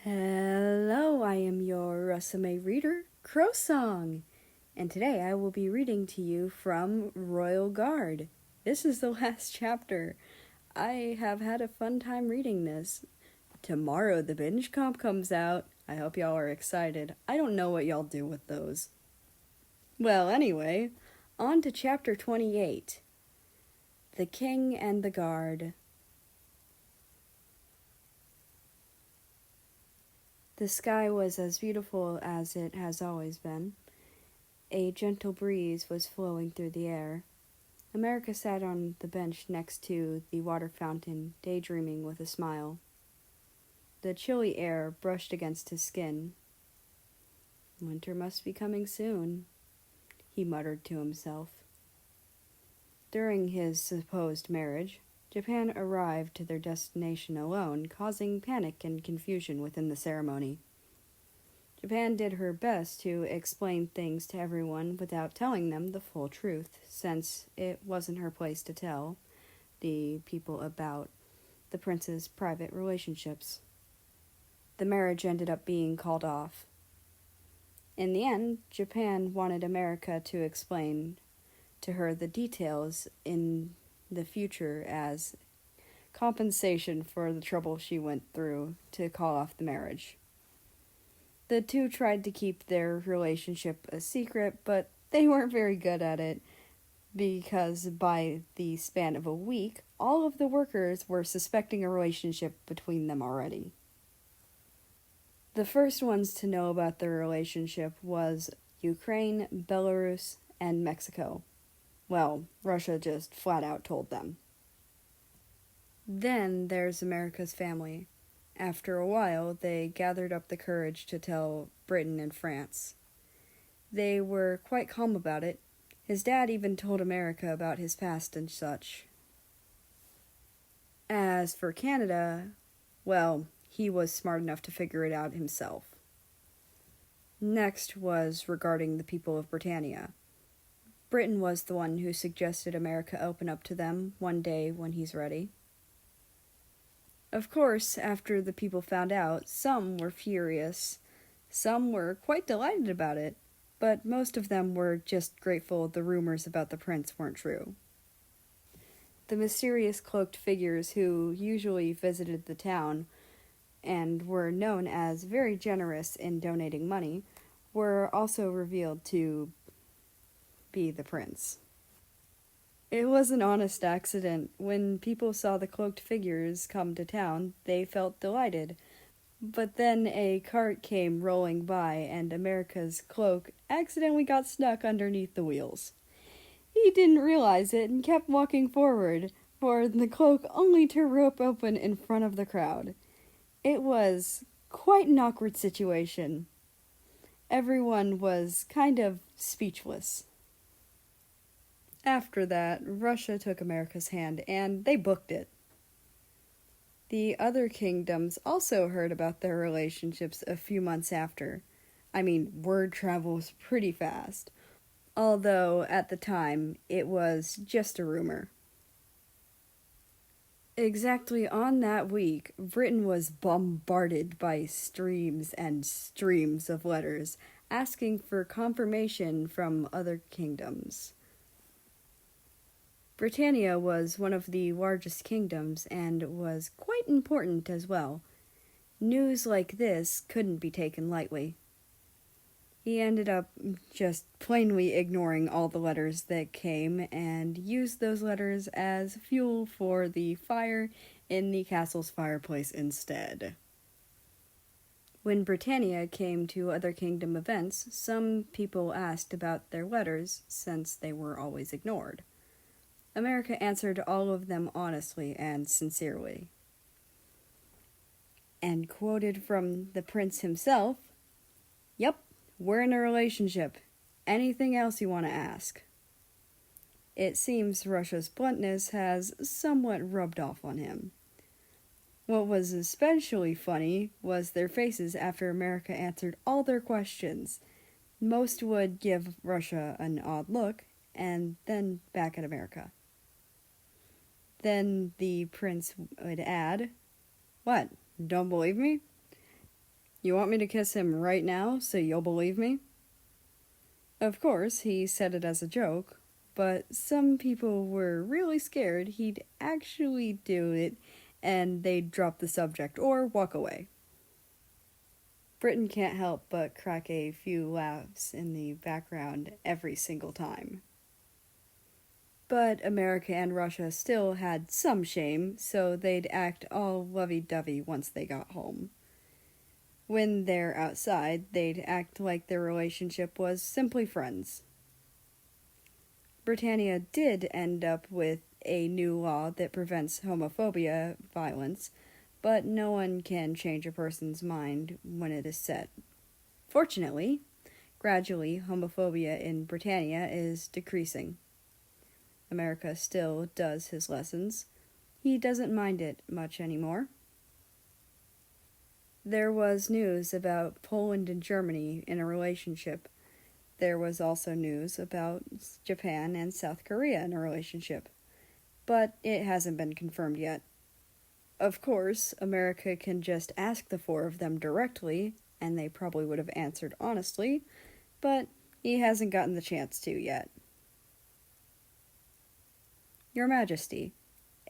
Hello, I am your Rusame reader, Crow Song, and today I will be reading to you from Royal Guard. This is the last chapter. I have had a fun time reading this. Tomorrow the binge comp comes out. I hope y'all are excited. I don't know what y'all do with those. Well, anyway, on to chapter 28. The King and the Guard. The sky was as beautiful as it has always been. A gentle breeze was flowing through the air. America sat on the bench next to the water fountain, daydreaming with a smile. The chilly air brushed against his skin. Winter must be coming soon, he muttered to himself. During his supposed marriage, Japan arrived to their destination alone, causing panic and confusion within the ceremony. Japan did her best to explain things to everyone without telling them the full truth, since it wasn't her place to tell the people about the prince's private relationships. The marriage ended up being called off. In the end, Japan wanted America to explain to her the details in the future as compensation for the trouble she went through to call off the marriage. The two tried to keep their relationship a secret, but they weren't very good at it, because by the span of a week, all of the workers were suspecting a relationship between them already. The first ones to know about their relationship was Ukraine, Belarus, and Mexico. Well, Russia just flat out told them. Then there's America's family. After a while, they gathered up the courage to tell Britain and France. They were quite calm about it. His dad even told America about his past and such. As for Canada, well, he was smart enough to figure it out himself. Next was regarding the people of Britannia. Britain was the one who suggested America open up to them one day when he's ready. Of course, after the people found out, some were furious, some were quite delighted about it, but most of them were just grateful the rumors about the prince weren't true. The mysterious cloaked figures who usually visited the town and were known as very generous in donating money were also revealed to be the prince. It was an honest accident. When people saw the cloaked figures come to town, they felt delighted. But then a cart came rolling by, and America's cloak accidentally got stuck underneath the wheels. He didn't realize it and kept walking forward, for the cloak only to rip open in front of the crowd. It was quite an awkward situation. Everyone was kind of speechless. After that, Russia took America's hand, and they booked it. The other kingdoms also heard about their relationships a few months after. I mean, word travels pretty fast, although at the time it was just a rumor. Exactly on that week, Britain was bombarded by streams and streams of letters asking for confirmation from other kingdoms. Britannia was one of the largest kingdoms and was quite important as well. News like this couldn't be taken lightly. He ended up just plainly ignoring all the letters that came and used those letters as fuel for the fire in the castle's fireplace instead. When Britannia came to other kingdom events, some people asked about their letters since they were always ignored. America answered all of them honestly and sincerely. And quoted from the prince himself, "Yep, we're in a relationship. Anything else you want to ask?" It seems Russia's bluntness has somewhat rubbed off on him. What was especially funny was their faces after America answered all their questions. Most would give Russia an odd look, and then back at America. Then the prince would add, "What, don't believe me?" You want me to kiss him right now so you'll believe me? Of course, he said it as a joke, but some people were really scared he'd actually do it and they'd drop the subject or walk away. Britain can't help but crack a few laughs in the background every single time. But America and Russia still had some shame, so they'd act all lovey-dovey once they got home. When they're outside, they'd act like their relationship was simply friends. Britannia did end up with a new law that prevents homophobia violence, but no one can change a person's mind when it is set. Fortunately, gradually, homophobia in Britannia is decreasing. America still does his lessons. He doesn't mind it much anymore. There was news about Poland and Germany in a relationship. There was also news about Japan and South Korea in a relationship. But it hasn't been confirmed yet. Of course, America can just ask the four of them directly, and they probably would have answered honestly, but he hasn't gotten the chance to yet. Your Majesty,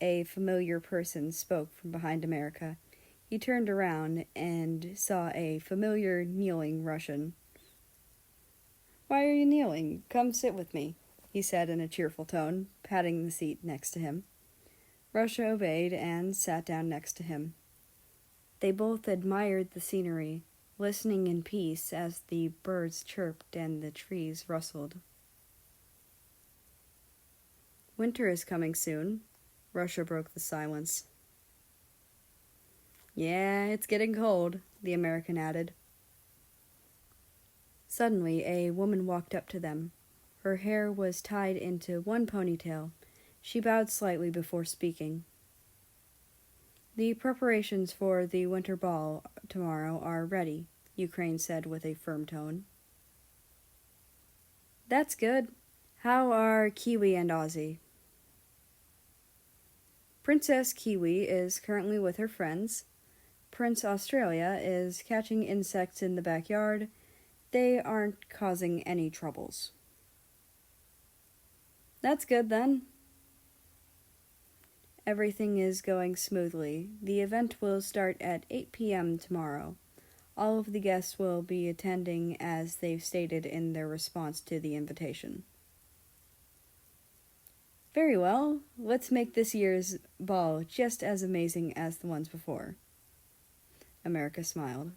a familiar person spoke from behind America. He turned around and saw a familiar kneeling Russian. Why are you kneeling? Come sit with me, he said in a cheerful tone, patting the seat next to him. Russia obeyed and sat down next to him. They both admired the scenery, listening in peace as the birds chirped and the trees rustled. Winter is coming soon. Russia broke the silence. Yeah, it's getting cold, the American added. Suddenly, a woman walked up to them. Her hair was tied into one ponytail. She bowed slightly before speaking. The preparations for the winter ball tomorrow are ready, Ukraine said with a firm tone. That's good. How are Kiwi and Ozzy? Princess Kiwi is currently with her friends. Prince Australia is catching insects in the backyard. They aren't causing any troubles. That's good then. Everything is going smoothly. The event will start at 8 p.m. tomorrow. All of the guests will be attending as they've stated in their response to the invitation. Very well, let's make this year's ball just as amazing as the ones before. America smiled.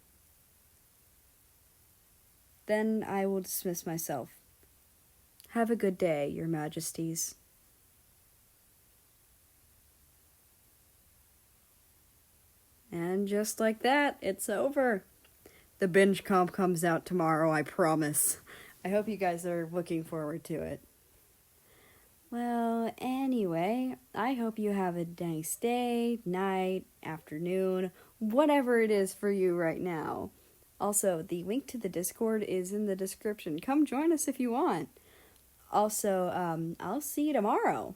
Then I will dismiss myself. Have a good day, Your Majesties. And just like that, it's over. The binge comp comes out tomorrow, I promise. I hope you guys are looking forward to it. Well, anyway, I hope you have a nice day, night, afternoon, whatever it is for you right now. Also, the link to the Discord is in the description. Come join us if you want. Also, I'll see you tomorrow.